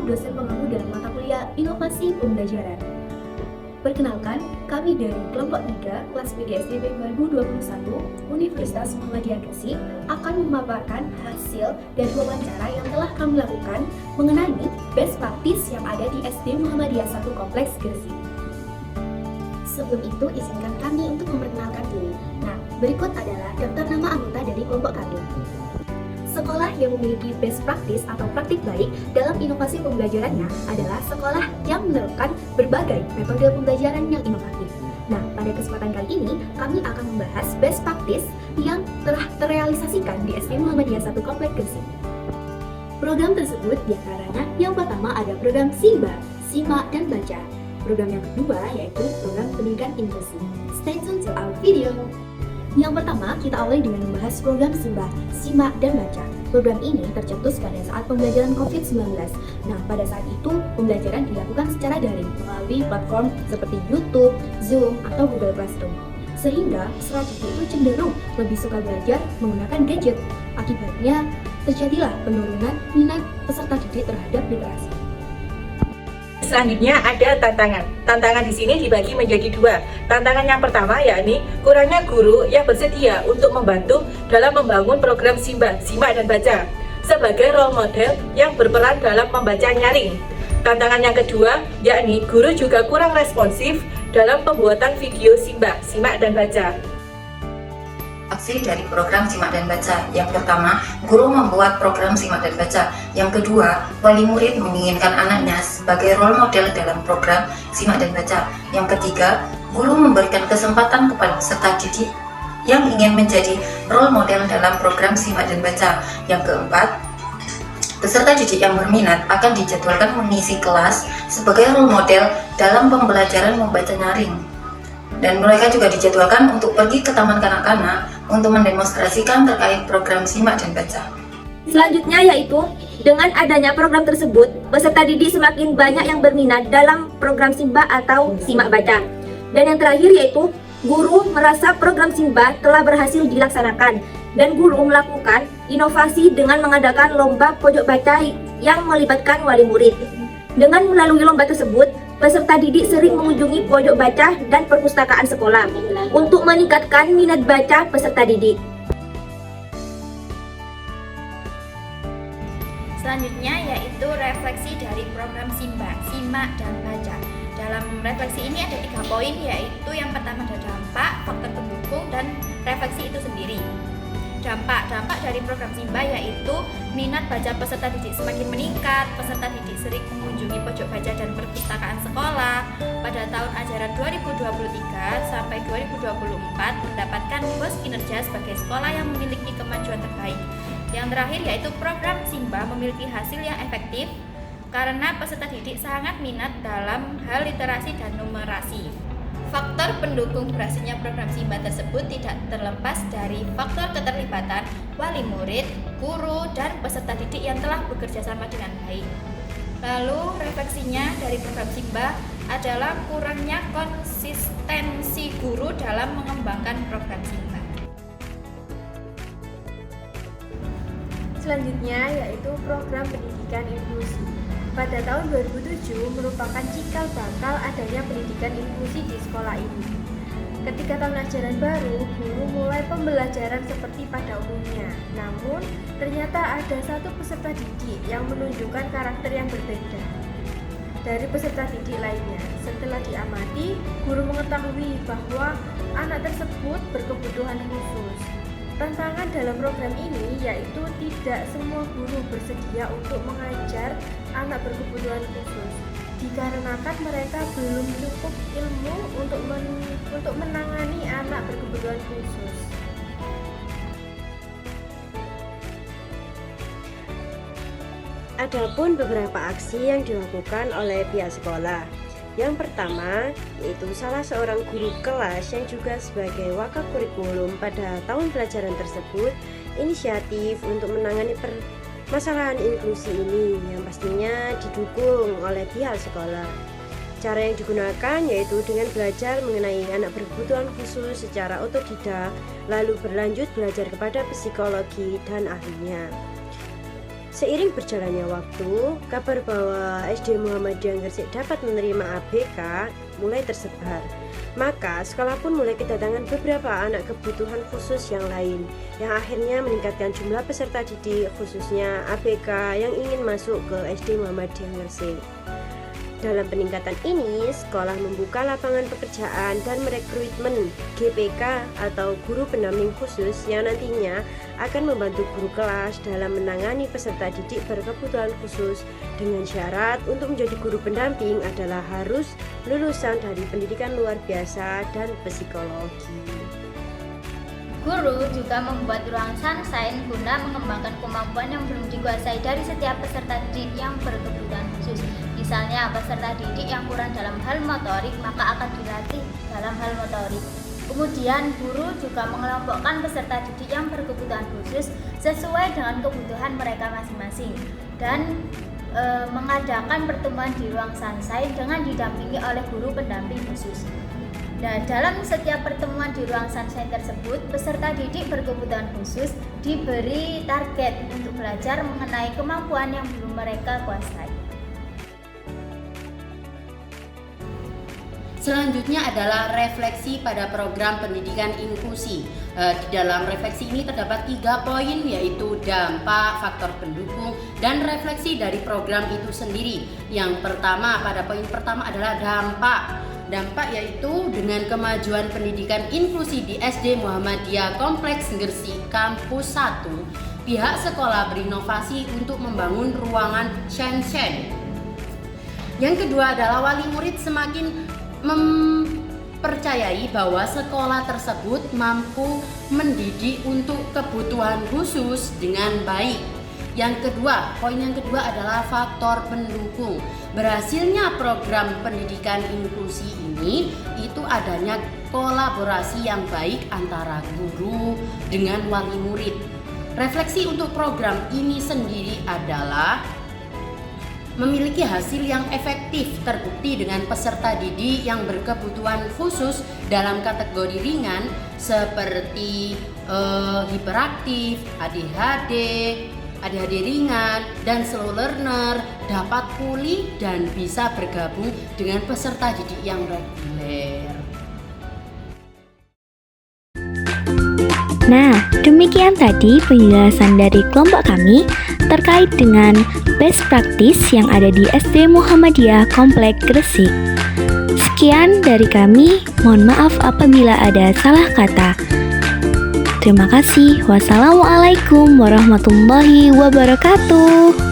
dosen pengampu dalam mata kuliah Inovasi Pembelajaran. Perkenalkan, kami dari kelompok 3 kelas PGSDB 2021 Universitas Muhammadiyah Gresik akan memaparkan hasil dari wawancara yang telah kami lakukan mengenai best practice yang ada di SD Muhammadiyah 1 Kompleks Gresik. Sebelum itu, izinkan kami untuk memperkenalkan diri. Nah, berikut adalah daftar nama anggota dari kelompok kami. Sekolah yang memiliki best practice atau praktik baik dalam inovasi pembelajarannya adalah sekolah yang menerapkan berbagai metode pembelajaran yang inovatif. Nah, pada kesempatan kali ini, kami akan membahas best practice yang telah terrealisasikan di SD Muhammadiyah 1 Kompleks Gresik. Program tersebut diantaranya yang pertama ada program SIMBA, Simak dan Baca. Program yang kedua yaitu program pendidikan inklusi. Stay tuned to our video. Yang pertama, kita awali dengan membahas program SIMBA, Simak dan Baca. Program ini tercetus pada saat pembelajaran COVID-19. Nah, pada saat itu, pembelajaran dilakukan secara daring melalui platform seperti YouTube, Zoom, atau Google Classroom. Sehingga, peserta didik itu cenderung lebih suka belajar menggunakan gadget. Akibatnya, terjadilah penurunan minat peserta didik terhadap literasi. Selanjutnya ada tantangan. Tantangan di sini dibagi menjadi dua. Tantangan yang pertama yakni kurangnya guru yang bersedia untuk membantu dalam membangun program SIMBA, Simak dan Baca sebagai role model yang berperan dalam membaca nyaring. Tantangan yang kedua yakni guru juga kurang responsif dalam pembuatan video SIMBA, Simak dan Baca. Aksi dari program Simak dan Baca. Yang pertama, guru membuat program Simak dan Baca. Yang kedua, wali murid menginginkan anaknya sebagai role model dalam program Simak dan Baca. Yang ketiga, guru memberikan kesempatan kepada peserta didik yang ingin menjadi role model dalam program Simak dan Baca. Yang keempat, peserta didik yang berminat akan dijadwalkan mengisi kelas sebagai role model dalam pembelajaran membaca nyaring. Dan mereka juga dijadwalkan untuk pergi ke taman kanak-kanak untuk mendemonstrasikan terkait program Simak dan Baca. Selanjutnya yaitu, dengan adanya program tersebut, peserta didik semakin banyak yang berminat dalam program SIMBA atau Simak Baca. Dan yang terakhir yaitu, guru merasa program SIMBA telah berhasil dilaksanakan dan guru melakukan inovasi dengan mengadakan lomba pojok baca yang melibatkan wali murid. Dengan melalui lomba tersebut, peserta didik sering mengunjungi pojok baca dan perpustakaan sekolah untuk meningkatkan minat baca peserta didik. Selanjutnya yaitu refleksi dari program SIMBA, Simak dan Baca. Dalam refleksi ini ada 3 poin, yaitu yang pertama ada dampak, faktor pendukung, dan refleksi itu sendiri. Dampak dari program SIMBA yaitu minat baca peserta didik semakin meningkat, peserta didik sering mengunjungi pojok baca dan perpustakaan sekolah. Pada tahun ajaran 2023 sampai 2024 mendapatkan BOS kinerja sebagai sekolah yang memiliki kemajuan terbaik. Yang terakhir yaitu program SIMBA memiliki hasil yang efektif karena peserta didik sangat minat dalam hal literasi dan numerasi. Faktor pendukung berhasilnya program SIMBA tersebut tidak terlepas dari faktor keterlibatan wali murid, guru, dan peserta didik yang telah bekerja sama dengan baik. Lalu refleksinya dari program SIMBA adalah kurangnya konsistensi guru dalam mengembangkan program SIMBA. Selanjutnya yaitu program pendidikan inklusi. Pada tahun 2007 merupakan cikal bakal adanya pendidikan inklusi di sekolah ini. Ketika tahun ajaran baru, guru mulai pembelajaran seperti pada umumnya. Namun, ternyata ada satu peserta didik yang menunjukkan karakter yang berbeda dari peserta didik lainnya. Setelah diamati, guru mengetahui bahwa anak tersebut berkebutuhan khusus. Tantangan dalam program ini yaitu tidak semua guru bersedia untuk mengajar anak berkebutuhan khusus, dikarenakan mereka belum cukup ilmu untuk menangani anak berkebutuhan khusus. Adapun beberapa aksi yang dilakukan oleh pihak sekolah. Yang pertama, yaitu salah seorang guru kelas yang juga sebagai wakil kurikulum pada tahun pelajaran tersebut inisiatif untuk menangani permasalahan inklusi ini yang pastinya didukung oleh pihak sekolah. Cara yang digunakan yaitu dengan belajar mengenai anak berkebutuhan khusus secara otodidak, lalu berlanjut belajar kepada psikologi dan ahlinya. Seiring berjalannya waktu, kabar bahwa SD Muhammadiyah Gresik dapat menerima ABK mulai tersebar. Maka sekolah pun mulai kedatangan beberapa anak kebutuhan khusus yang lain, yang akhirnya meningkatkan jumlah peserta didik khususnya ABK yang ingin masuk ke SD Muhammadiyah Gresik. Dalam peningkatan ini, sekolah membuka lapangan pekerjaan dan merekrutmen GPK atau guru pendamping khusus yang nantinya akan membantu guru kelas dalam menangani peserta didik berkebutuhan khusus dengan syarat untuk menjadi guru pendamping adalah harus lulusan dari pendidikan luar biasa dan psikologi. Guru juga membuat ruang sunshine guna mengembangkan kemampuan yang belum dikuasai dari setiap peserta didik yang berkebutuhan khusus. Misalnya, peserta didik yang kurang dalam hal motorik maka akan dilatih dalam hal motorik. Kemudian, guru juga mengelompokkan peserta didik yang berkebutuhan khusus sesuai dengan kebutuhan mereka masing-masing dan mengadakan pertemuan di ruang sunshine dengan didampingi oleh guru pendamping khusus. Nah, dalam setiap pertemuan di ruang sunshine tersebut, peserta didik berkebutuhan khusus diberi target untuk belajar mengenai kemampuan yang belum mereka kuasai. Selanjutnya adalah refleksi pada program pendidikan inklusi. Di dalam refleksi ini terdapat 3 poin, yaitu dampak, faktor pendukung, dan refleksi dari program itu sendiri. Yang pertama, pada poin pertama adalah dampak. Dampak yaitu dengan kemajuan pendidikan inklusi di SD Muhammadiyah Kompleks Gresik Kampus 1, pihak sekolah berinovasi untuk membangun ruangan sunshine. Yang kedua adalah wali murid semakin mempercayai bahwa sekolah tersebut mampu mendidik untuk kebutuhan khusus dengan baik. Yang kedua, poin yang kedua adalah faktor pendukung. Berhasilnya program pendidikan inklusi ini itu adanya kolaborasi yang baik antara guru dengan wali murid. Refleksi untuk program ini sendiri adalah memiliki hasil yang efektif, terbukti dengan peserta didik yang berkebutuhan khusus dalam kategori ringan seperti hiperaktif, ADHD ringan, dan slow learner dapat pulih dan bisa bergabung dengan peserta didik yang reguler. Nah, demikian tadi penjelasan dari kelompok kami terkait dengan best practice yang ada di SD Muhammadiyah Kompleks Gresik. Sekian dari kami, mohon maaf apabila ada salah kata. Terima kasih. Wassalamualaikum warahmatullahi wabarakatuh.